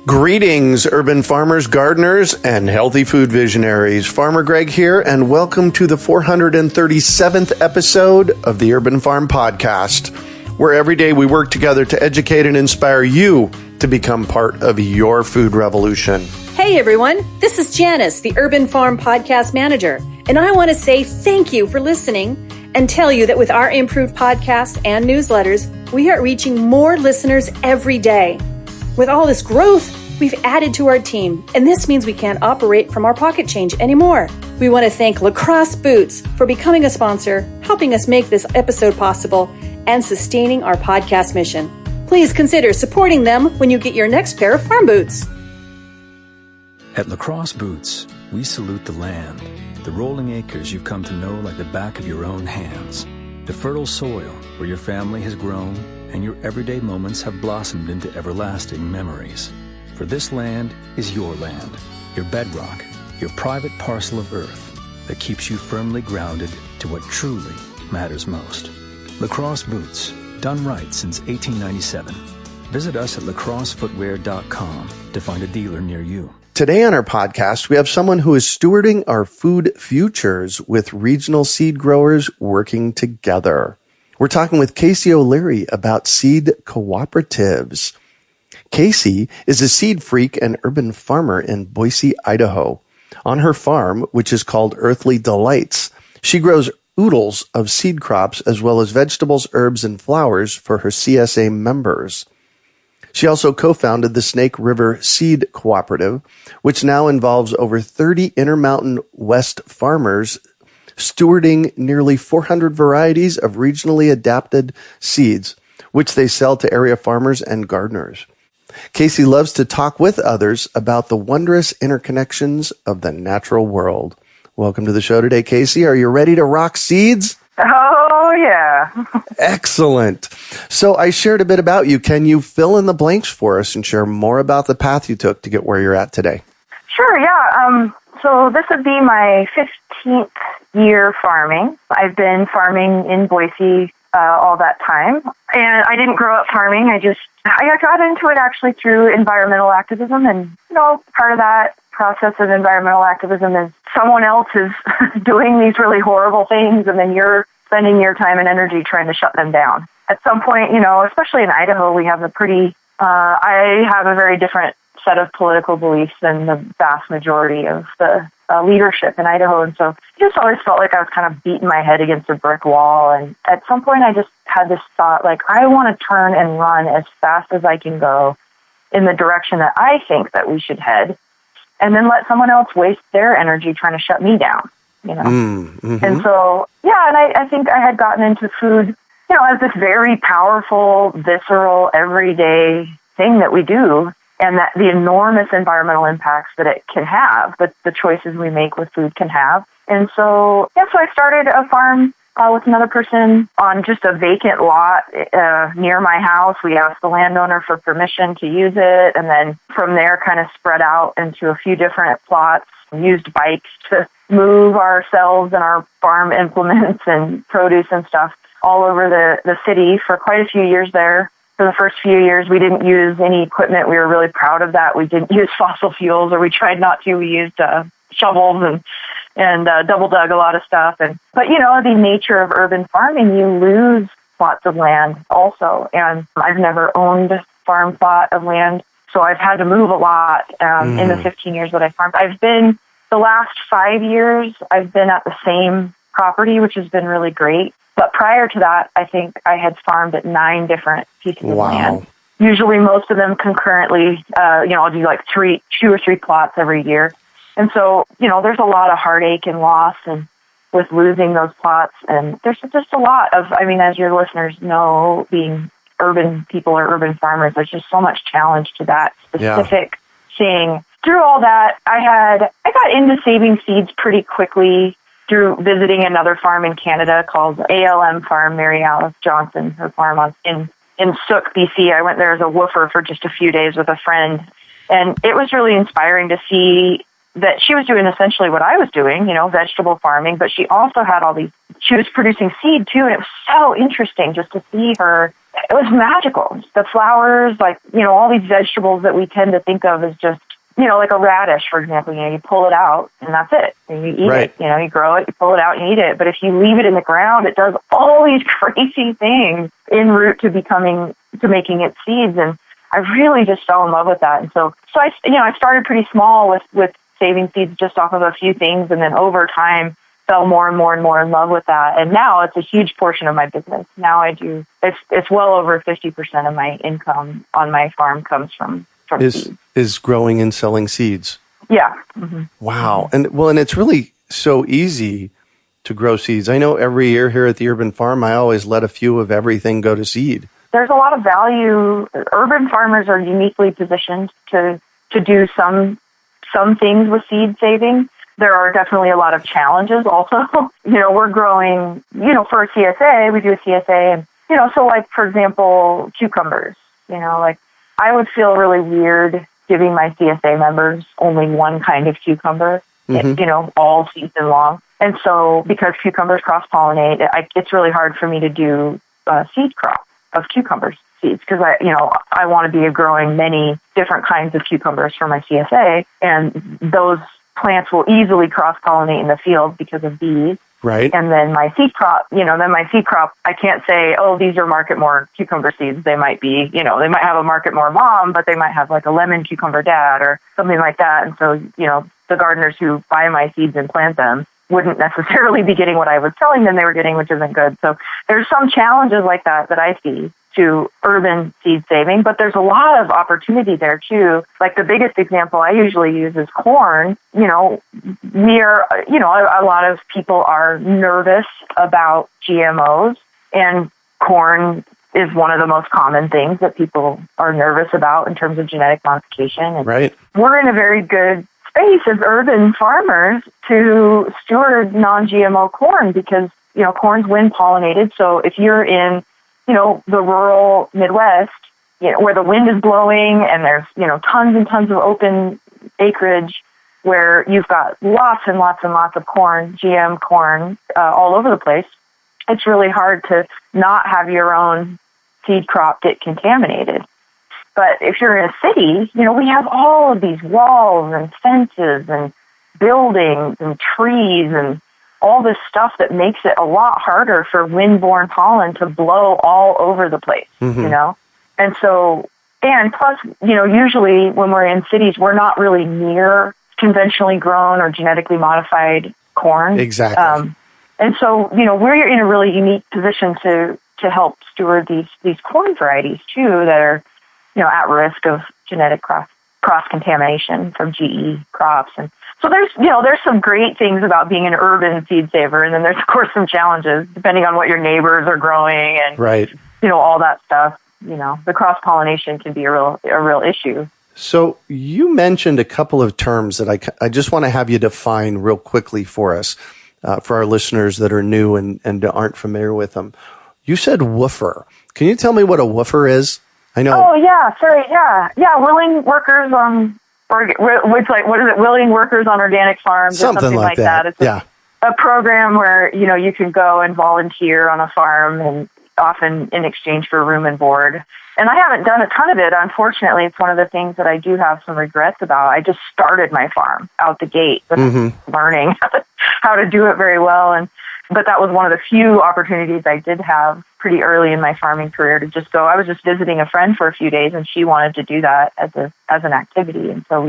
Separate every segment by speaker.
Speaker 1: Greetings, urban farmers, gardeners, and healthy food visionaries. Farmer Greg here, and welcome to the 437th episode of the Urban Farm Podcast, where every day we work together to educate and inspire you to become part of your food revolution.
Speaker 2: Hey everyone, this is Janice, the Urban Farm Podcast Manager, and I want to say thank you for listening and tell you that with our improved podcasts and newsletters, we are reaching more listeners every day. With all this growth, we've added to our team, and this means we can't operate from our pocket change anymore. We want to thank Lacrosse Boots for becoming a sponsor, helping us make this episode possible, and sustaining our podcast mission. Please consider supporting them when you get your next pair of farm boots.
Speaker 3: At Lacrosse Boots, we salute the land, the rolling acres you've come to know like the back of your own hands, the fertile soil where your family has grown and your everyday moments have blossomed into everlasting memories. For this land is your land, your bedrock, your private parcel of earth that keeps you firmly grounded to what truly matters most. Lacrosse Boots, done right since 1897. Visit us at lacrossefootwear.com to find a dealer near you.
Speaker 1: Today on our podcast, we have someone who is stewarding our food futures with regional seed growers working together. We're talking with Casey O'Leary about seed cooperatives. Casey is a seed freak and urban farmer in Boise, Idaho. On her farm, which is called Earthly Delights, she grows oodles of seed crops as well as vegetables, herbs, and flowers for her CSA members. She also co-founded the Snake River Seed Cooperative, which now involves over 30 Intermountain West farmers stewarding nearly 400 varieties of regionally adapted seeds, which they sell to area farmers and gardeners. Casey loves to talk with others about the wondrous interconnections of the natural world. Welcome to the show today, Casey. Are you ready to rock seeds?
Speaker 4: Oh, yeah.
Speaker 1: Excellent. So I shared a bit about you. Can you fill in the blanks for us and share more about the path you took to get where you're at today?
Speaker 4: Sure, yeah. So this would be my 15th year farming. I've been farming in Boise all that time. And I didn't grow up farming. I got into it actually through environmental activism. And, part of that process of environmental activism is someone else is doing these really horrible things, and then you're spending your time and energy trying to shut them down. At some point, especially in Idaho, we have I have a very different set of political beliefs than the vast majority of the leadership in Idaho. And so I just always felt like I was kind of beating my head against a brick wall. And at some point, I just had this thought, I want to turn and run as fast as I can go in the direction that I think that we should head, and then let someone else waste their energy trying to shut me down,
Speaker 1: Mm-hmm.
Speaker 4: And so, and I think I had gotten into food, as this very powerful, visceral, everyday thing that we do, and that the enormous environmental impacts that it can have, that the choices we make with food can have. And so, so I started a farm with another person on just a vacant lot near my house. We asked the landowner for permission to use it, and then from there kind of spread out into a few different plots, used bikes to move ourselves and our farm implements and produce and stuff all over the city for quite a few years there. For the first few years, we didn't use any equipment. We were really proud of that. We didn't use fossil fuels, or we tried not to. We used shovels and double dug a lot of stuff. But the nature of urban farming, you lose plots of land also. And I've never owned a farm plot of land, so I've had to move a lot in the 15 years that I farmed. The last 5 years, I've been at the same property, which has been really great. But prior to that, I think I had farmed at 9 different pieces of land. Usually most of them concurrently, I'll do 2 or 3 plots every year. And so, there's a lot of heartache and loss and with losing those plots. And there's just a lot of, as your listeners know, being urban people or urban farmers, there's just so much challenge to that specific thing. Through all that, I got into saving seeds pretty quickly through visiting another farm in Canada called ALM Farm, Mary Alice Johnson, her farm in Sook, BC. I went there as a woofer for just a few days with a friend. And it was really inspiring to see that she was doing essentially what I was doing, vegetable farming, but she also had she was producing seed too, and it was so interesting just to see her. It was magical. The flowers, all these vegetables that we tend to think of as just, like a radish, for example, you pull it out and that's it. And you eat it, you grow it, you pull it out and eat it. But if you leave it in the ground, it does all these crazy things en route to making it seeds. And I really just fell in love with that. And so I started pretty small with saving seeds just off of a few things. And then over time, fell more and more and more in love with that. And now it's a huge portion of my business. Now it's well over 50% of my income on my farm comes from seeds.
Speaker 1: Is growing and selling seeds.
Speaker 4: Yeah. Mm-hmm.
Speaker 1: Wow. And it's really so easy to grow seeds. I know every year here at the Urban Farm, I always let a few of everything go to seed.
Speaker 4: There's a lot of value. Urban farmers are uniquely positioned to do some things with seed saving. There are definitely a lot of challenges also. We're growing, for a CSA, we do a CSA, and, so for example, cucumbers, I would feel really weird giving my CSA members only one kind of cucumber, all season long. And so because cucumbers cross-pollinate, it's really hard for me to do a seed crop of cucumbers seeds because I want to be growing many different kinds of cucumbers for my CSA, and those plants will easily cross-pollinate in the field because of bees.
Speaker 1: Right.
Speaker 4: And then my seed crop, I can't say, oh, these are Market More cucumber seeds. They might be, they might have a Market More mom, but they might have like a lemon cucumber dad or something like that. And so, the gardeners who buy my seeds and plant them wouldn't necessarily be getting what I was telling them they were getting, which isn't good. So there's some challenges like that I see to urban seed saving, but there's a lot of opportunity there too. Like the biggest example I usually use is corn. A lot of people are nervous about GMOs, and corn is one of the most common things that people are nervous about in terms of genetic modification. And
Speaker 1: right.
Speaker 4: We're in a very good space as urban farmers to steward non-GMO corn because, corn's wind pollinated. So if you're in the rural Midwest, where the wind is blowing and there's, tons and tons of open acreage where you've got lots and lots and lots of corn, GM corn, all over the place, it's really hard to not have your own seed crop get contaminated. But if you're in a city, we have all of these walls and fences and buildings and trees and all this stuff that makes it a lot harder for wind-borne pollen to blow all over the place, And so, and plus, usually when we're in cities, we're not really near conventionally grown or genetically modified corn.
Speaker 1: Exactly.
Speaker 4: And so, we're in a really unique position to help steward these corn varieties too that are, at risk of genetic cross-contamination from GE crops. And so there's some great things about being an urban seed saver, and then there's of course some challenges depending on what your neighbors are growing and
Speaker 1: right.
Speaker 4: All that stuff. The cross-pollination can be a real issue.
Speaker 1: So you mentioned a couple of terms that I just want to have you define real quickly for us, for our listeners that are new and aren't familiar with them. You said woofer. Can you tell me what a woofer is? I know.
Speaker 4: Oh yeah, sorry, yeah. Willing workers on. What is it? Willing workers on organic farms, or something like that. It's a program where you can go and volunteer on a farm, and often in exchange for room and board. And I haven't done a ton of it. Unfortunately, it's one of the things that I do have some regrets about. I just started my farm out the gate, learning how to do it very well, but that was one of the few opportunities I did have pretty early in my farming career to just go. I was just visiting a friend for a few days, and she wanted to do that as an activity, and so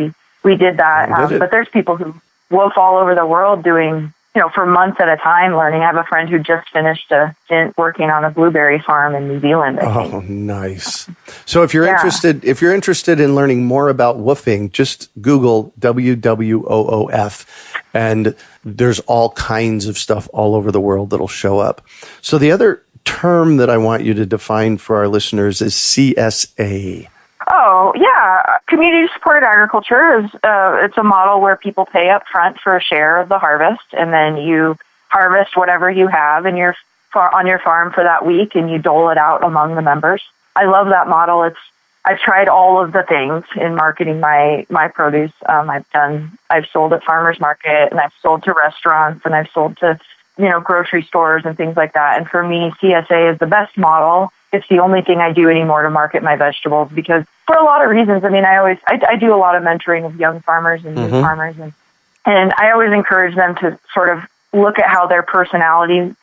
Speaker 4: we did that. But there's people who wolf all over the world doing, for months at a time learning. I have a friend who just finished a stint working on a blueberry farm in New Zealand, I think.
Speaker 1: Oh, nice. So if you're interested in learning more about woofing, just Google WWOOF, and there's all kinds of stuff all over the world that'll show up. So the other term that I want you to define for our listeners is CSA.
Speaker 4: Oh, yeah. Community supported agriculture is it's a model where people pay up front for a share of the harvest, and then you harvest whatever you have on your farm for that week, and you dole it out among the members. I love that model. I've tried all of the things in marketing my produce. I've sold at farmers market, and I've sold to restaurants, and I've sold to, grocery stores and things like that. And for me, CSA is the best model. It's the only thing I do anymore to market my vegetables, because for a lot of reasons. I mean, I do a lot of mentoring of young farmers and new farmers, and I always encourage them to sort of look at how their personality,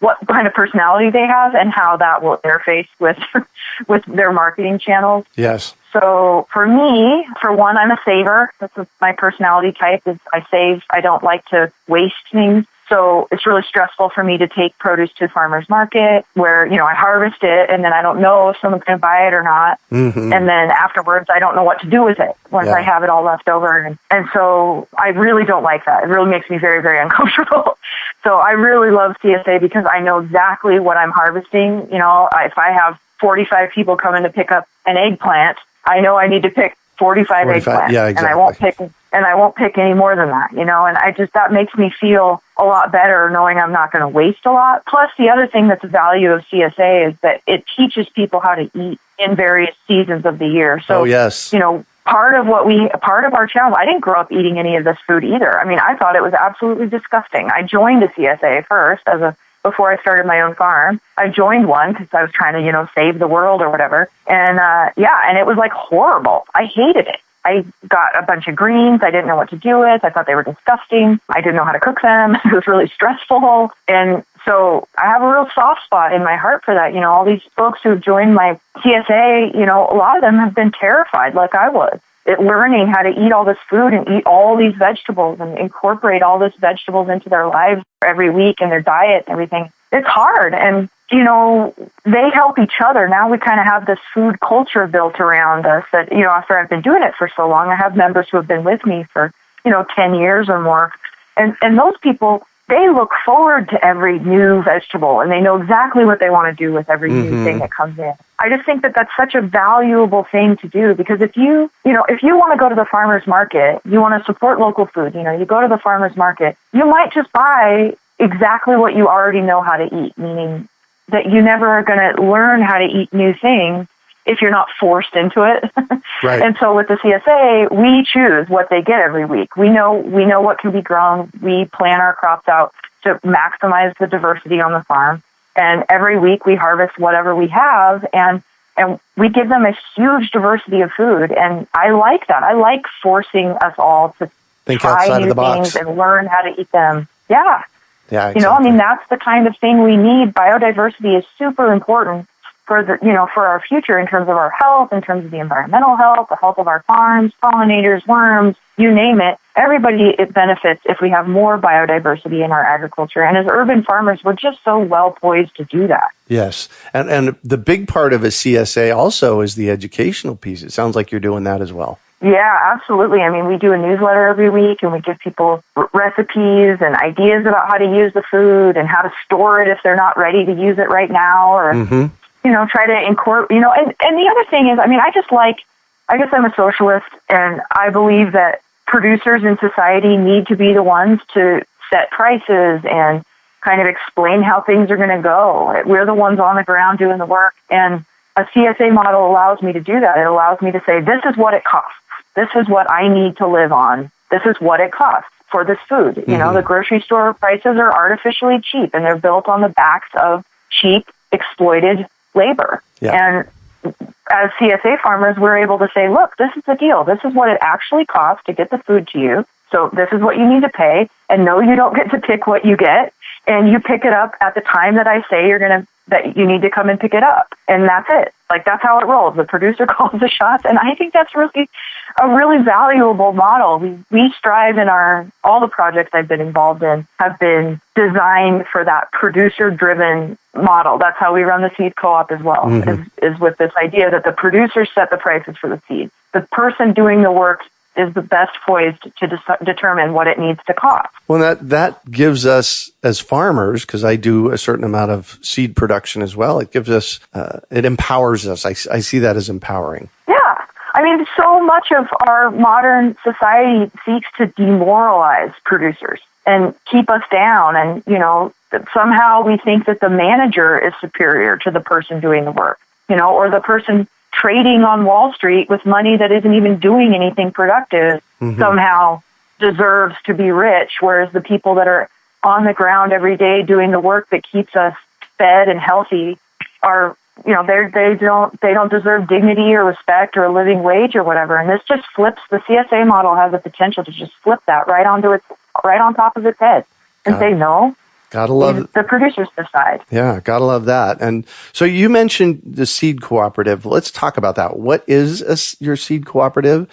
Speaker 4: what kind of personality they have, and how that will interface with their marketing channels.
Speaker 1: Yes.
Speaker 4: So for me, for one, I'm a saver. That's my personality type is I save. I don't like to waste things. So it's really stressful for me to take produce to farmer's market where, I harvest it and then I don't know if someone's going to buy it or not.
Speaker 1: Mm-hmm.
Speaker 4: And then afterwards, I don't know what to do with it once I have it all left over. And so I really don't like that. It really makes me very, very uncomfortable. So I really love CSA because I know exactly what I'm harvesting. If I have 45 people coming to pick up an eggplant, I know I need to pick 45 eggplants.
Speaker 1: Yeah, exactly.
Speaker 4: And I won't pick any more than that, and that makes me feel a lot better knowing I'm not going to waste a lot. Plus, the other thing that's the value of CSA is that it teaches people how to eat in various seasons of the year. So,
Speaker 1: yes.
Speaker 4: Part of our challenge, I didn't grow up eating any of this food either. I mean, I thought it was absolutely disgusting. I joined a CSA first before I started my own farm. I joined one because I was trying to, save the world or whatever. And, and it was like horrible. I hated it. I got a bunch of greens I didn't know what to do with. I thought they were disgusting. I didn't know how to cook them. It was really stressful. And so I have a real soft spot in my heart for that. All these folks who have joined my CSA, a lot of them have been terrified like I was at learning how to eat all this food and eat all these vegetables and incorporate all these vegetables into their lives every week and their diet and everything. It's hard. And they help each other. Now we kind of have this food culture built around us that, after I've been doing it for so long, I have members who have been with me for, 10 years or more. And those people, they look forward to every new vegetable and they know exactly what they want to do with every new thing that comes in. I just think that that's such a valuable thing to do because if you want to go to the farmer's market, you want to support local food, you go to the farmer's market, you might just buy exactly what you already know how to eat, meaning that you never are going to learn how to eat new things if you're not forced into it.
Speaker 1: Right.
Speaker 4: And so with the CSA, we choose what they get every week. We know what can be grown. We plan our crops out to maximize the diversity on the farm. And every week we harvest whatever we have and we give them a huge diversity of food. And I like that. I like forcing us all to
Speaker 1: think
Speaker 4: try
Speaker 1: outside
Speaker 4: new
Speaker 1: of the box
Speaker 4: things and learn how to eat them. Yeah.
Speaker 1: Yeah, exactly.
Speaker 4: That's the kind of thing we need. Biodiversity is super important for for our future in terms of our health, in terms of the environmental health, the health of our farms, pollinators, worms, you name it. Everybody, it benefits if we have more biodiversity in our agriculture. And as urban farmers, we're just so well poised to do that.
Speaker 1: Yes. And the big part of a CSA also is the educational piece. It sounds like you're doing that as well.
Speaker 4: Yeah, absolutely. I mean, we do a newsletter every week and we give people recipes and ideas about how to use the food and how to store it if they're not ready to use it right now or, try to incorporate, and the other thing is, I guess I'm a socialist and I believe that producers in society need to be the ones to set prices and kind of explain how things are going to go. We're the ones on the ground doing the work and a CSA model allows me to do that. It allows me to say, this is what it costs. This is what I need to live on. This is what it costs for this food. The grocery store prices are artificially cheap, and they're built on the backs of cheap, exploited labor. Yeah. And as CSA farmers, we're able to say, look, this is the deal. This is what it actually costs to get the food to you. So this is what you need to pay. And no, you don't get to pick what you get. And you pick it up at the time that I say that you need to come and pick it up. And that's it. Like, that's how it rolls. The producer calls the shots. And I think that's really a really valuable model. We strive in all the projects I've been involved in have been designed for that producer-driven model. That's how we run the seed co-op as well, is with this idea that the producers set the prices for the seed. The person doing the work is the best poised to determine what it needs to cost.
Speaker 1: Well, that gives us as farmers, because I do a certain amount of seed production as well, it gives us, it empowers us. I see that as empowering.
Speaker 4: Yeah. I mean, so much of our modern society seeks to demoralize producers and keep us down. And, somehow we think that the manager is superior to the person doing the work, or the person trading on Wall Street with money that isn't even doing anything productive somehow deserves to be rich, whereas the people that are on the ground every day doing the work that keeps us fed and healthy are, they don't deserve dignity or respect or a living wage or whatever. And this just flips, the CSA model has the potential to just flip that right on top of its head and say, no,
Speaker 1: gotta love
Speaker 4: the producers decide.
Speaker 1: Yeah, gotta love that. And so you mentioned the seed cooperative. Let's talk about that. What is your seed cooperative?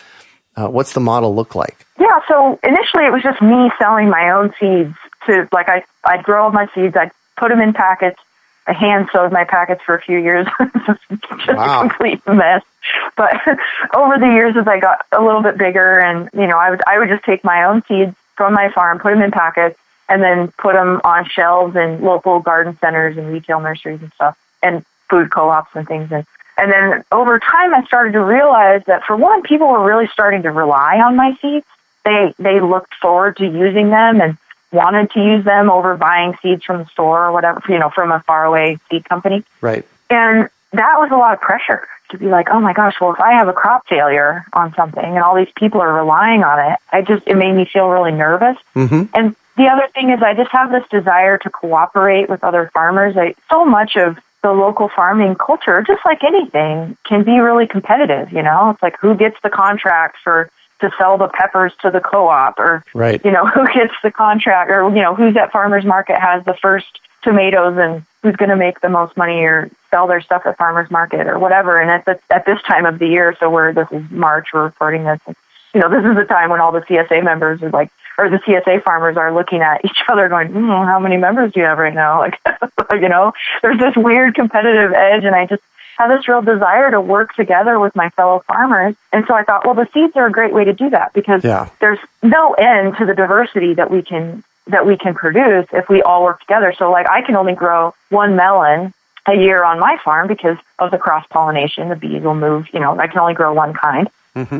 Speaker 1: What's the model look like?
Speaker 4: Yeah, so initially it was just me selling my own seeds to, I'd grow all my seeds, I'd put them in packets. I hand sewed my packets for a few years, just a complete mess. But over the years, as I got a little bit bigger, and I would just take my own seeds from my farm, put them in packets, and then put them on shelves in local garden centers and retail nurseries and stuff, and food co-ops and things. And then over time, I started to realize that, for one, people were really starting to rely on my seeds. They looked forward to using them and wanted to use them over buying seeds from the store or whatever, from a faraway seed company.
Speaker 1: Right.
Speaker 4: And that was a lot of pressure to be like, oh my gosh, well, if I have a crop failure on something and all these people are relying on it, it made me feel really nervous. And the other thing is I just have this desire to cooperate with other farmers. So much of the local farming culture, just like anything, can be really competitive, It's like, who gets the contract to sell the peppers to the co-op, or,
Speaker 1: right.
Speaker 4: Who gets the contract, or, who's at farmer's market has the first tomatoes and who's going to make the most money or sell their stuff at farmer's market or whatever. And at this time of the year, so this is March, we're recording this, this is the time when all the CSA members are or the CSA farmers are looking at each other going, how many members do you have right now? There's this weird competitive edge, and I just have this real desire to work together with my fellow farmers. And so I thought, well, the seeds are a great way to do that, because there's no end to the diversity that we can produce if we all work together. So I can only grow one melon a year on my farm because of the cross-pollination. The bees will move, I can only grow one kind.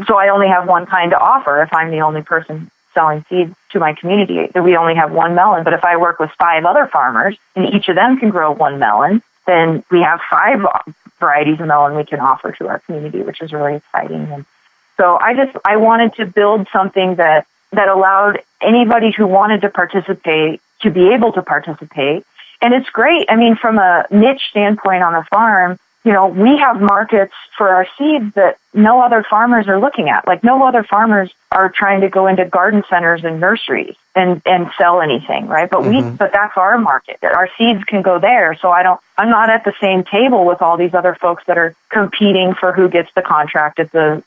Speaker 4: So I only have one kind to offer if I'm the only person selling seeds to my community. We only have one melon. But if I work with 5 other farmers and each of them can grow one melon, then we have 5 varieties of melon we can offer to our community, which is really exciting. And so I wanted to build something that allowed anybody who wanted to participate to be able to participate. And it's great. I mean, from a niche standpoint on the farm, we have markets for our seeds that no other farmers are looking at. No other farmers are trying to go into garden centers and nurseries and sell anything, right? But but that's our market. Our seeds can go there. So I'm not at the same table with all these other folks that are competing for who gets the contract at the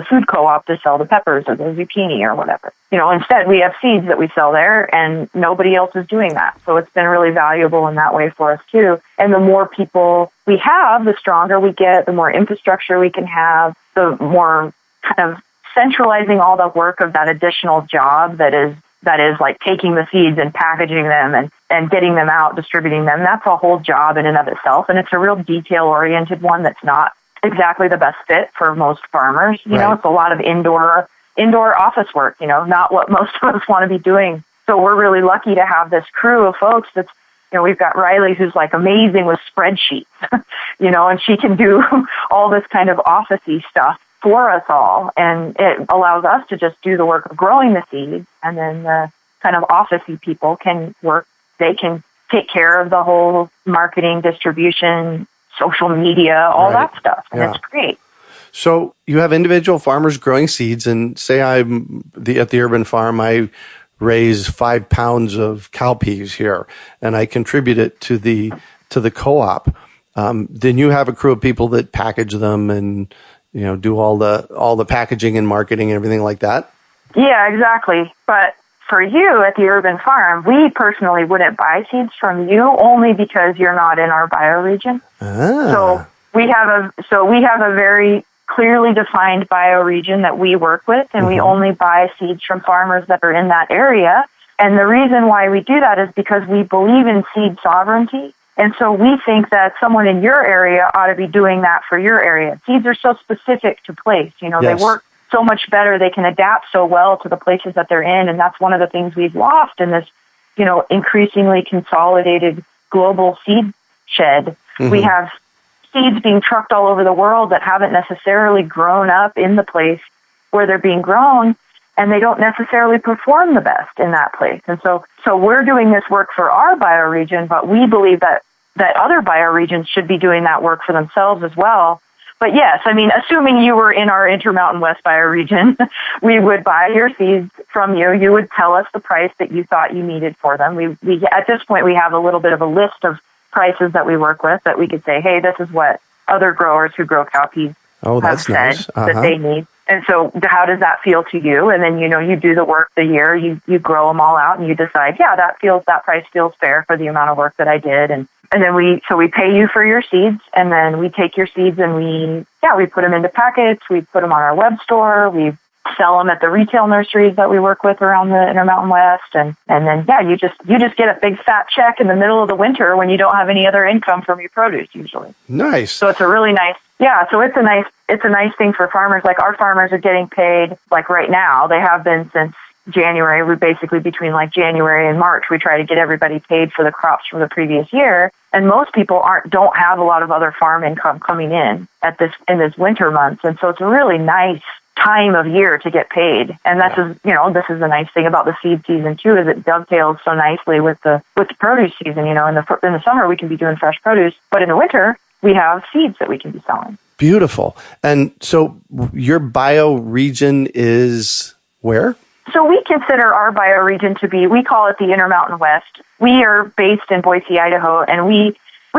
Speaker 4: food co-op to sell the peppers or the zucchini or whatever. Instead we have seeds that we sell there, and nobody else is doing that. So it's been really valuable in that way for us too. And the more people we have, the stronger we get, the more infrastructure we can have, the more kind of centralizing all the work of that additional job that is like taking the seeds and packaging them and getting them out, distributing them. That's a whole job in and of itself. And it's a real detail-oriented one that's not exactly the best fit for most farmers. It's a lot of indoor office work, not what most of us want to be doing. So we're really lucky to have this crew of folks that's, we've got Riley, who's amazing with spreadsheets, and she can do all this kind of office-y stuff for us all. And it allows us to just do the work of growing the seeds, and then the kind of office-y people can work. They can take care of the whole marketing, distribution, social media, all that stuff. And it's great.
Speaker 1: So you have individual farmers growing seeds, and say I'm at the urban farm, I raise 5 pounds of cowpeas here, and I contribute it to the co-op. Then you have a crew of people that package them and do all the packaging and marketing and everything like that. Yeah,
Speaker 4: exactly. But for you at the urban farm, we personally wouldn't buy seeds from you only because you're not in our bioregion. So we have a very clearly defined bioregion that we work with, and we only buy seeds from farmers that are in that area. And the reason why we do that is because we believe in seed sovereignty. And so we think that someone in your area ought to be doing that for your area. Seeds are so specific to place. They work so much better. They can adapt so well to the places that they're in. And that's one of the things we've lost in this, increasingly consolidated global seed shed. We have seeds being trucked all over the world that haven't necessarily grown up in the place where they're being grown, and they don't necessarily perform the best in that place. And so we're doing this work for our bioregion, but we believe that other bioregions should be doing that work for themselves as well. But yes, I mean, assuming you were in our Intermountain West bioregion, we would buy your seeds from you. You would tell us the price that you thought you needed for them. We at this point, we have a little bit of a list of prices that we work with that we could say, hey, this is what other growers who grow cowpeas have said that they need. And so how does that feel to you? And then, you do the work the year, you grow them all out and you decide, yeah, that price feels fair for the amount of work that I did. And then we pay you for your seeds, and then we take your seeds and we put them into packets, we put them on our web store, we sell them at the retail nurseries that we work with around the Intermountain West, and then you just get a big fat check in the middle of the winter when you don't have any other income from your produce usually.
Speaker 1: Nice.
Speaker 4: So it's a really nice, so it's a nice thing for farmers. Like our farmers are getting paid like right now. They have been since January. We basically between like January and March, we try to get everybody paid for the crops from the previous year. And most people don't have a lot of other farm income coming in in this winter months. And so it's a really nice time of year to get paid. And this is the nice thing about the seed season too, is it dovetails so nicely with the produce season. In the summer we can be doing fresh produce, but in the winter we have seeds that we can be selling.
Speaker 1: Beautiful. And so your bioregion is where?
Speaker 4: So we consider our bioregion to be, we call it the Intermountain West. We are based in Boise, Idaho, and we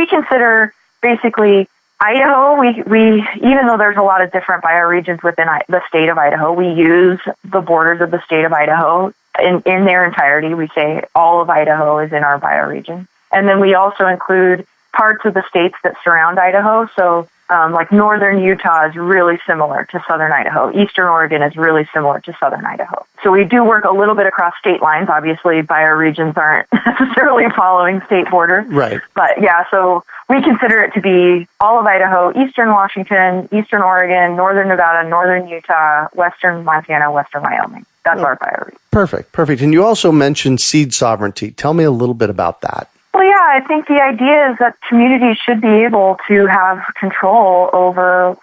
Speaker 4: consider basically Idaho, we even though there's a lot of different bioregions within the state of Idaho, we use the borders of the state of Idaho in their entirety. We say all of Idaho is in our bioregion. And then we also include parts of the states that surround Idaho. So like northern Utah is really similar to southern Idaho. Eastern Oregon is really similar to southern Idaho. So we do work a little bit across state lines. Obviously, bioregions aren't necessarily following state borders.
Speaker 1: Right.
Speaker 4: But so we consider it to be all of Idaho, eastern Washington, eastern Oregon, northern Nevada, northern Utah, western Montana, western Wyoming. That's our bioregion.
Speaker 1: Perfect. And you also mentioned seed sovereignty. Tell me a little bit about that.
Speaker 4: Well, I think the idea is that communities should be able to have control over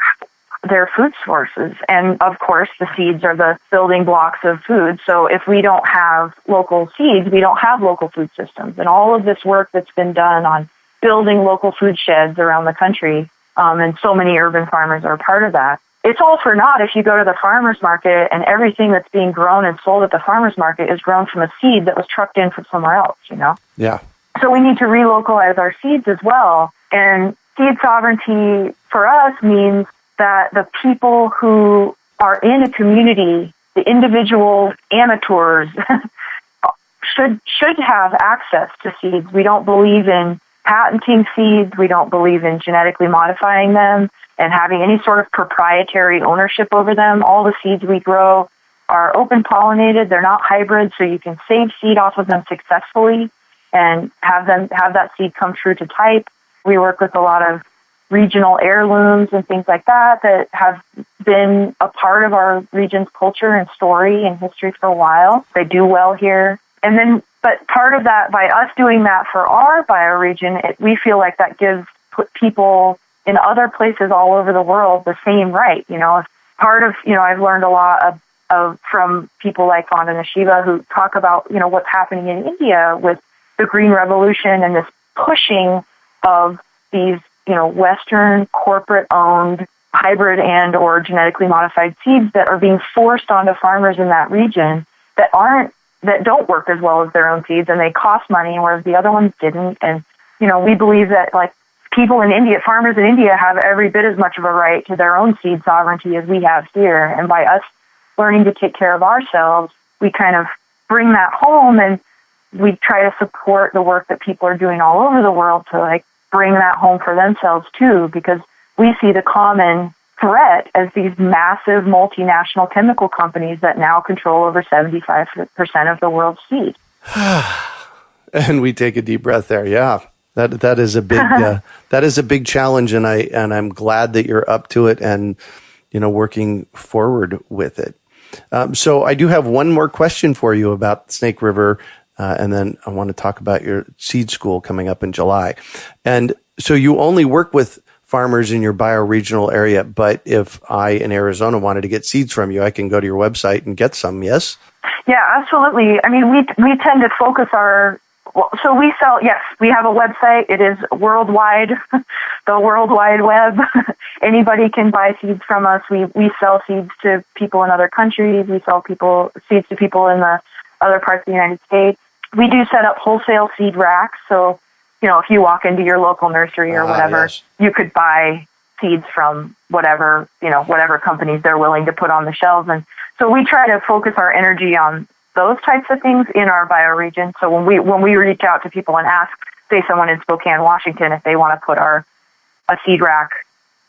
Speaker 4: their food sources. And of course, the seeds are the building blocks of food. So if we don't have local seeds, we don't have local food systems. And all of this work that's been done on building local food sheds around the country, and so many urban farmers are a part of that. It's all for naught if you go to the farmer's market and everything that's being grown and sold at the farmer's market is grown from a seed that was trucked in from somewhere else,
Speaker 1: Yeah.
Speaker 4: So we need to relocalize our seeds as well. And seed sovereignty for us means that the people who are in a community, the individual amateurs, should have access to seeds. We don't believe in patenting seeds. We don't believe in genetically modifying them and having any sort of proprietary ownership over them. All the seeds we grow are open pollinated. They're not hybrids, so you can save seed off of them successfully and have that seed come true to type. We work with a lot of regional heirlooms and things like that have been a part of our region's culture and story and history for a while. They do well here. And then, but part of that, by us doing that for our bioregion, we feel like that gives people in other places all over the world the same right. Part of, I've learned a lot of from people like Vandana Shiva who talk about, what's happening in India with the Green Revolution and this pushing of these, Western corporate-owned hybrid and or genetically modified seeds that are being forced onto farmers in that region that don't work as well as their own seeds, and they cost money, whereas the other ones didn't. And, we believe that, like, people in India, farmers in India have every bit as much of a right to their own seed sovereignty as we have here. And by us learning to take care of ourselves, we kind of bring that home, and we try to support the work that people are doing all over the world to bring that home for themselves too, because we see the common threat as these massive multinational chemical companies that now control over 75% of the world's seed.
Speaker 1: And we take a deep breath there. Yeah, that is a big that is a big challenge, and I'm glad that you're up to it and working forward with it. So I do have one more question for you about Snake River. And then I want to talk about your seed school coming up in July. And so you only work with farmers in your bioregional area, but if I in Arizona wanted to get seeds from you, I can go to your website and get some, yes?
Speaker 4: Yeah, absolutely. I mean, we tend to focus so we sell, yes, we have a website. It is worldwide, the World Wide Web. Anybody can buy seeds from us. We sell seeds to people in other countries. We sell seeds to people in the other parts of the United States. We do set up wholesale seed racks. So, if you walk into your local nursery or whatever, yes, you could buy seeds from whatever companies they're willing to put on the shelves. And so we try to focus our energy on those types of things in our bioregion. So when we reach out to people and ask, say someone in Spokane, Washington, if they want to put a seed rack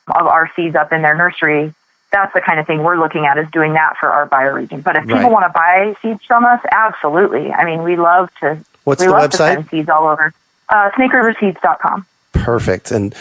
Speaker 4: of our seeds up in their nursery, that's the kind of thing we're looking at, is doing that for our bioregion. But if people want to buy seeds from us, absolutely. I mean, we love to.
Speaker 1: What's the website?
Speaker 4: To send seeds all over. SnakeRiverSeeds.com.
Speaker 1: Perfect. And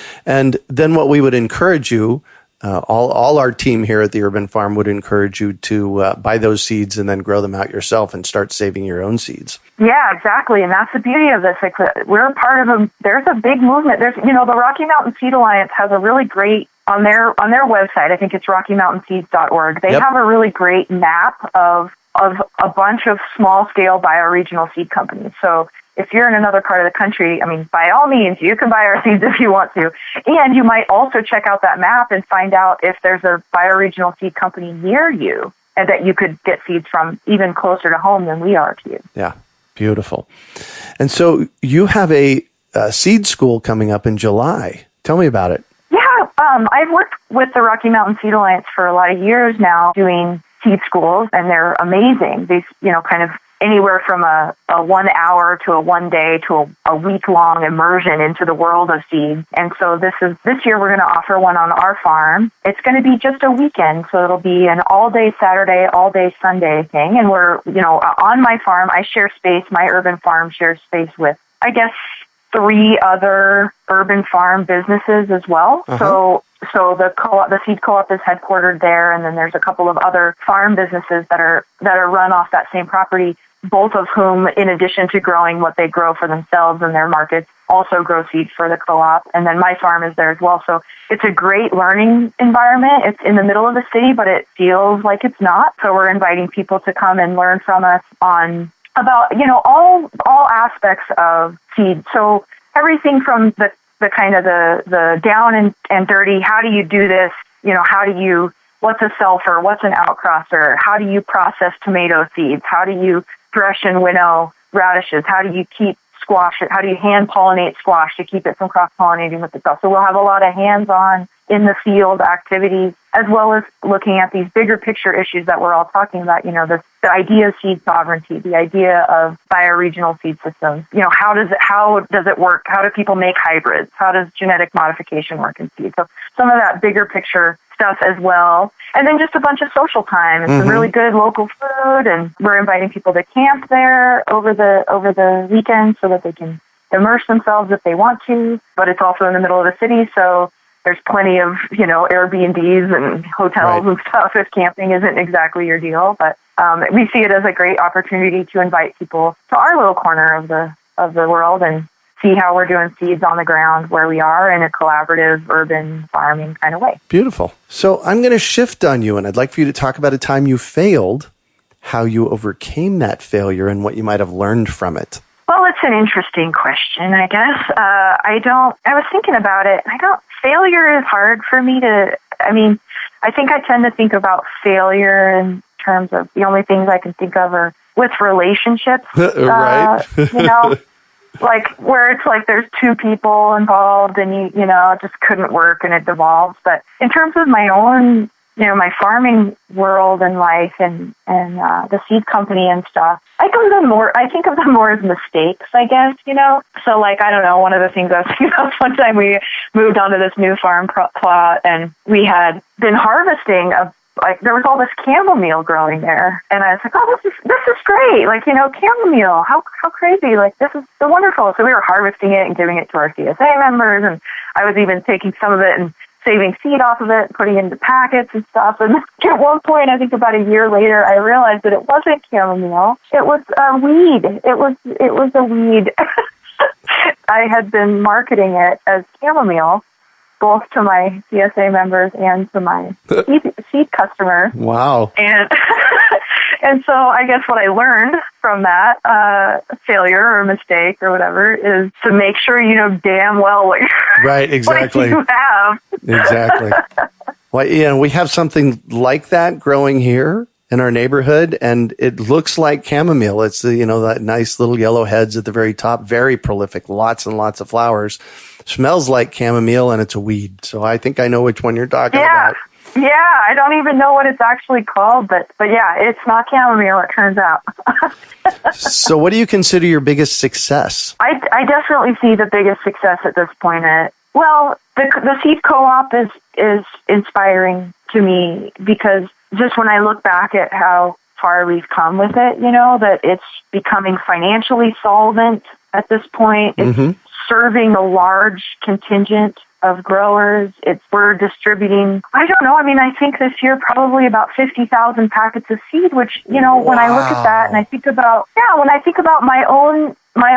Speaker 1: then what we would encourage you, all our team here at the Urban Farm would encourage you to buy those seeds and then grow them out yourself and start saving your own seeds. Yeah, exactly. And that's the beauty of this. Like, we're part of there's a big movement. There's, the Rocky Mountain Seed Alliance has a really great, on their website, I think it's RockyMountainSeeds.org. They have a really great map of a bunch of small scale bioregional seed companies. So if you're in another part of the country, I mean, by all means, you can buy our seeds if you want to. And you might also check out that map and find out if there's a bioregional seed company near you and that you could get seeds from even closer to home than we are to you. Yeah, beautiful. And so you have a seed school coming up in July. Tell me about it. Yeah, I've worked with the Rocky Mountain Seed Alliance for a lot of years now doing seed schools, and they're amazing. These, kind of anywhere from a 1 hour to a 1 day to a week-long immersion into the world of seeds. And so this year we're going to offer one on our farm. It's going to be just a weekend, so it'll be an all-day Saturday, all-day Sunday thing. And we're, on my farm, I share space. My urban farm shares space with, I guess, 3 other urban farm businesses as well. Uh-huh. So the seed co-op is headquartered there, and then there's a couple of other farm businesses that are run off that same property, both of whom, in addition to growing what they grow for themselves and their markets, also grow seeds for the co-op. And then my farm is there as well. So it's a great learning environment. It's in the middle of the city, but it feels like it's not. So we're inviting people to come and learn from us about all aspects of seed. So everything from the kind of the down and dirty, how do you do this? What's a sulfur? What's an outcrosser? How do you process tomato seeds? How do you thresh and winnow radishes? How do you keep squash? How do you hand pollinate squash to keep it from cross-pollinating with itself? So we'll have a lot of hands-on in the field activities, as well as looking at these bigger picture issues that we're all talking about, the idea of seed sovereignty, the idea of bioregional seed systems. How does it work? How do people make hybrids? How does genetic modification work in seeds? So some of that bigger picture stuff as well. And then just a bunch of social time and some really good local food. And we're inviting people to camp there over the weekend so that they can immerse themselves if they want to. But it's also in the middle of the city, so there's plenty of, Airbnbs and hotels and stuff if camping isn't exactly your deal. But we see it as a great opportunity to invite people to our little corner of the world and see how we're doing seeds on the ground where we are in a collaborative urban farming kind of way. Beautiful. So I'm going to shift on you, and I'd like for you to talk about a time you failed, how you overcame that failure, and what you might have learned from it. Well, it's an interesting question, I guess. I was thinking about it. Failure is hard for me I think I tend to think about failure in terms of the only things I can think of are with relationships. Right. Like where it's like there's 2 people involved and it just couldn't work and it devolves. But in terms of my own, my farming world and life and the seed company and stuff, I think of them more as mistakes, I guess, So like, I don't know, one of the things I was thinking about one time we moved onto this new farm plot and we had been harvesting there was all this chamomile growing there. And I was like, oh, this is great. Like, chamomile, how crazy. Like, this is so wonderful. So we were harvesting it and giving it to our CSA members. And I was even taking some of it and saving seed off of it, putting it into packets and stuff. And at one point, I think about a year later, I realized that it wasn't chamomile. It was a weed. It was a weed. I had been marketing it as chamomile.
Speaker 4: both to my CSA members and to my seed customers.
Speaker 1: Wow.
Speaker 4: And and so I guess what I learned from that failure or mistake or whatever is to make sure you know damn well what
Speaker 1: right, exactly.
Speaker 4: what you have.
Speaker 1: Exactly. Well, we have something like that growing here in our neighborhood, and it looks like chamomile. It's that nice little yellow heads at the very top, very prolific, lots and lots of flowers. Smells like chamomile, and it's a weed. So I think I know which one you're talking about.
Speaker 4: Yeah, I don't even know what it's actually called, but yeah, it's not chamomile, it turns out.
Speaker 1: So what do you consider your biggest success?
Speaker 4: I definitely see the biggest success at this point. The seed co-op is inspiring to me because just when I look back at how far we've come with it, that it's becoming financially solvent at this point. It's serving a large contingent of growers. We're distributing, I don't know, I think this year probably about 50,000 packets of seed, which, when I look at that and I think about, my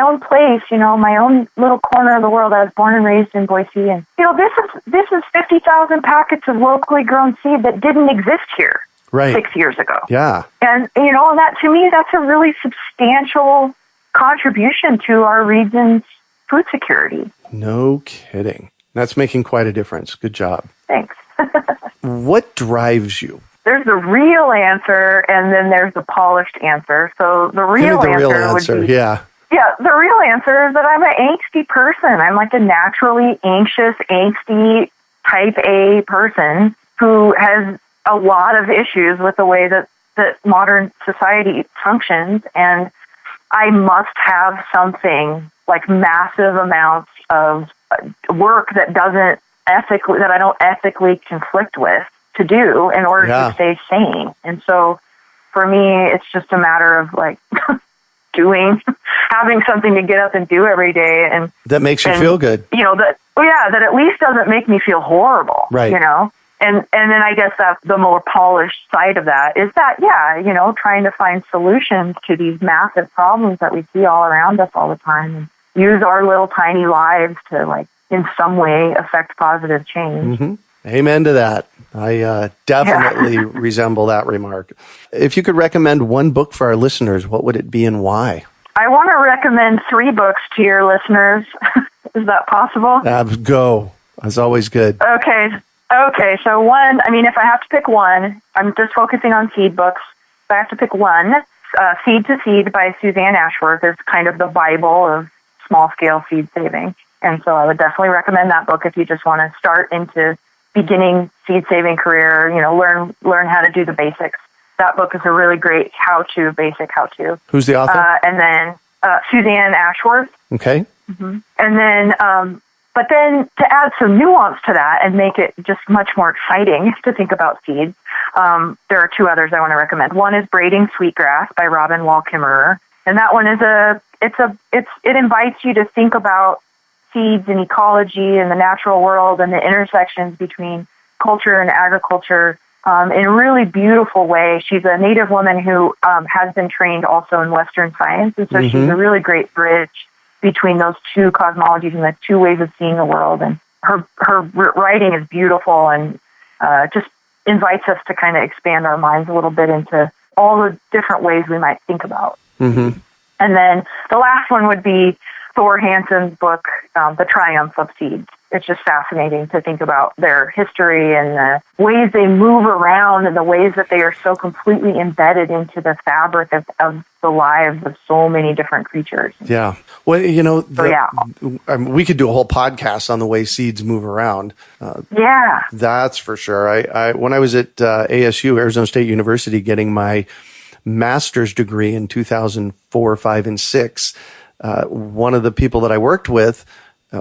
Speaker 4: own place, my own little corner of the world. I was born and raised in Boise, and, this is 50,000 packets of locally grown seed that didn't exist here.
Speaker 1: Right.
Speaker 4: 6 years ago.
Speaker 1: Yeah.
Speaker 4: And, that to me, that's a really substantial contribution to our region's food security.
Speaker 1: No kidding. That's making quite a difference. Good job.
Speaker 4: Thanks.
Speaker 1: What drives you?
Speaker 4: There's the real answer, and then there's the polished answer. So the real answer would be...
Speaker 1: Yeah,
Speaker 4: the real answer is that I'm an angsty person. I'm like a naturally anxious, angsty, type A person who has a lot of issues with the way that modern society functions, and I must have something like massive amounts of work that I don't ethically conflict with to do in order to stay sane. And so for me, it's just a matter of like having something to get up and do every day. And
Speaker 1: that makes you feel good.
Speaker 4: That at least doesn't make me feel horrible.
Speaker 1: Right.
Speaker 4: And then I guess that the more polished side of that is that, trying to find solutions to these massive problems that we see all around us all the time and use our little tiny lives to, like, in some way affect positive change.
Speaker 1: Mm-hmm. Amen to that. I definitely resemble that remark. If you could recommend one book for our listeners, what would it be and why?
Speaker 4: I want to recommend 3 books to your listeners. Is that possible?
Speaker 1: Go. That's always good.
Speaker 4: Okay, so one, if I have to pick one, I'm just focusing on seed books. If I have to pick one, Seed to Seed by Suzanne Ashworth is kind of the Bible of small-scale seed saving. And so I would definitely recommend that book if you just want to start into beginning seed-saving career, learn how to do the basics. That book is a really great basic how-to.
Speaker 1: Who's the author?
Speaker 4: And then Suzanne Ashworth.
Speaker 1: Okay.
Speaker 4: Mm-hmm. And then... But then to add some nuance to that and make it just much more exciting to think about seeds, there are 2 others I want to recommend. One is Braiding Sweetgrass by Robin Wall Kimmerer. And that one is it invites you to think about seeds and ecology and the natural world and the intersections between culture and agriculture in a really beautiful way. She's a Native woman who has been trained also in Western science, and so she's a really great bridge between those 2 cosmologies and the 2 ways of seeing the world. And her writing is beautiful and just invites us to kind of expand our minds a little bit into all the different ways we might think about. Mm-hmm. And then the last one would be Thor Hansen's book, The Triumph of Seeds. It's just fascinating to think about their history and the ways they move around and the ways that they are so completely embedded into the fabric of the lives of so many different creatures.
Speaker 1: Yeah. Well, we could do a whole podcast on the way seeds move around. That's for sure. I when I was at ASU, Arizona State University, getting my master's degree in 2004, 5, and 6, one of the people that I worked with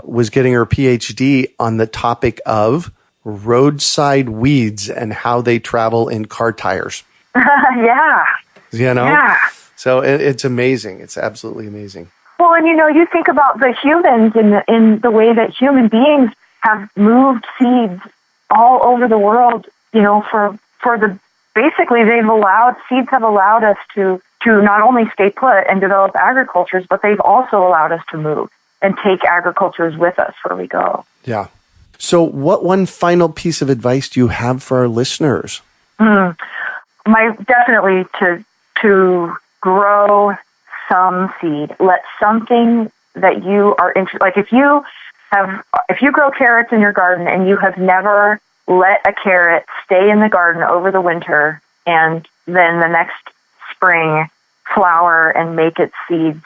Speaker 1: was getting her PhD on the topic of roadside weeds and how they travel in car tires.
Speaker 4: Yeah.
Speaker 1: Yeah. So it's amazing. It's absolutely amazing.
Speaker 4: Well, and you think about the humans in the way that human beings have moved seeds all over the world, basically seeds have allowed us to not only stay put and develop agricultures, but they've also allowed us to move and take agricultures with us where we go.
Speaker 1: Yeah. So what one final piece of advice do you have for our listeners?
Speaker 4: Definitely to grow some seed. Let something that you are interested, like if you grow carrots in your garden and you have never let a carrot stay in the garden over the winter and then the next spring flower and make its seeds,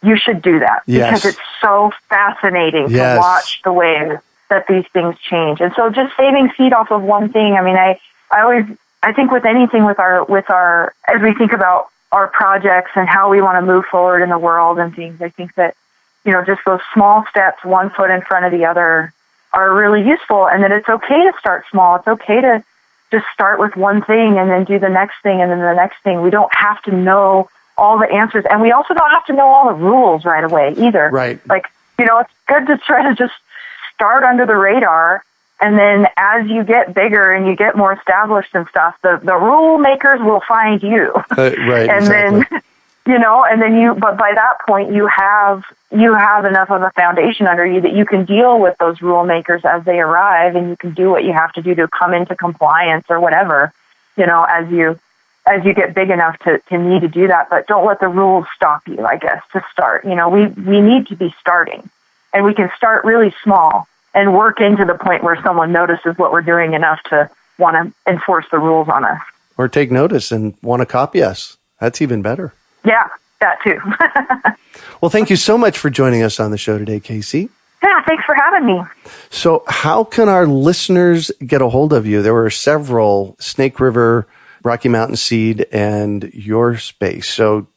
Speaker 4: you should do that.
Speaker 1: Yes.
Speaker 4: Because it's so fascinating to watch the way that these things change. And so just saving seed off of one thing, I mean, I think with anything with our as we think about our projects and how we want to move forward in the world and things, I think that, just those small steps, one foot in front of the other, are really useful, and that it's okay to start small. It's okay to just start with one thing and then do the next thing and then the next thing. We don't have to know all the answers, and we also don't have to know all the rules right away either.
Speaker 1: Right.
Speaker 4: Like, it's good to try to just start under the radar, and then as you get bigger and you get more established and stuff, the rule makers will find you.
Speaker 1: Right.
Speaker 4: And
Speaker 1: exactly.
Speaker 4: then, but by that point you have enough of a foundation under you that you can deal with those rule makers as they arrive, and you can do what you have to do to come into compliance or whatever, as you get big enough to need to do that. But don't let the rules stop you, I guess, to start. We need to be starting, and we can start really small and work into the point where someone notices what we're doing enough to want to enforce the rules on us.
Speaker 1: Or take notice and want to copy us. That's even better.
Speaker 4: Yeah, that too.
Speaker 1: Well, thank you so much for joining us on the show today, Casey.
Speaker 4: Yeah, thanks for having me.
Speaker 1: So how can our listeners get a hold of you? There were several, Snake River, Rocky Mountain Seed, and your space. So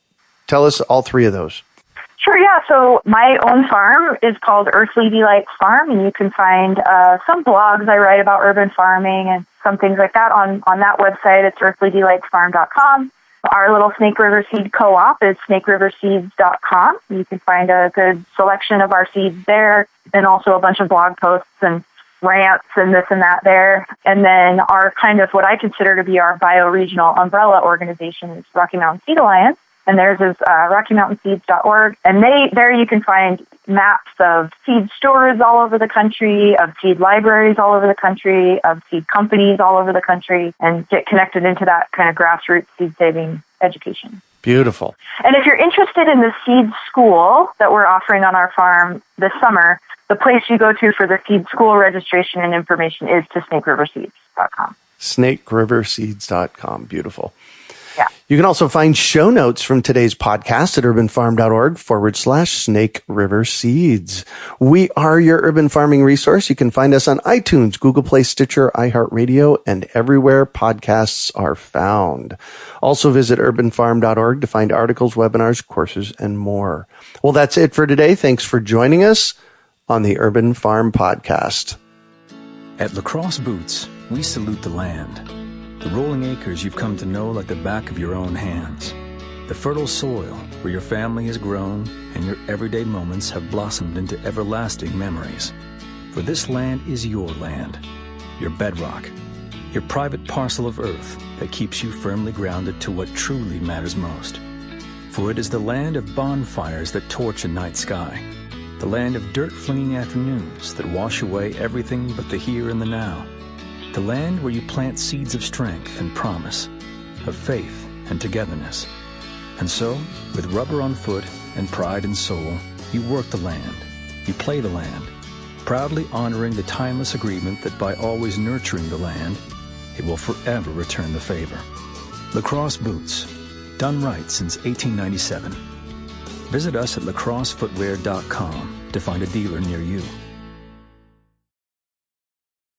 Speaker 1: tell us all three of those.
Speaker 4: Sure, yeah. So my own farm is called Earthly Delights Farm, and you can find some blogs I write about urban farming and some things like that on that website. It's earthlydelightsfarm.com. Our little Snake River Seed Co-op is snakeriverseeds.com. You can find a good selection of our seeds there, and also a bunch of blog posts and rants and this and that there. And then our kind of what I consider to be our bioregional umbrella organization is Rocky Mountain Seed Alliance. And theirs is RockyMountainSeeds.org. And there you can find maps of seed stores all over the country, of seed libraries all over the country, of seed companies all over the country, and get connected into that kind of grassroots seed saving education.
Speaker 1: Beautiful.
Speaker 4: And if you're interested in the seed school that we're offering on our farm this summer, the place you go to for the seed school registration and information is to snakeriverseeds.com.
Speaker 1: snakeriverseeds.com. Beautiful.
Speaker 4: Yeah.
Speaker 1: You can also find show notes from today's podcast at urbanfarm.org/Snake River Seeds. We are your urban farming resource. You can find us on iTunes, Google Play, Stitcher, iHeartRadio, and everywhere podcasts are found. Also visit urbanfarm.org to find articles, webinars, courses, and more. Well, that's it for today. Thanks for joining us on the Urban Farm Podcast.
Speaker 3: At Lacrosse Boots, we salute the land. The rolling acres you've come to know like the back of your own hands. The fertile soil where your family has grown and your everyday moments have blossomed into everlasting memories. For this land is your land, your bedrock, your private parcel of earth that keeps you firmly grounded to what truly matters most. For it is the land of bonfires that torch a night sky, the land of dirt-flinging afternoons that wash away everything but the here and the now. The land where you plant seeds of strength and promise, of faith and togetherness. And so, with rubber on foot and pride in soul, you work the land, you play the land, proudly honoring the timeless agreement that by always nurturing the land, it will forever return the favor. Lacrosse Boots, done right since 1897. Visit us at lacrossefootwear.com to find a dealer near you.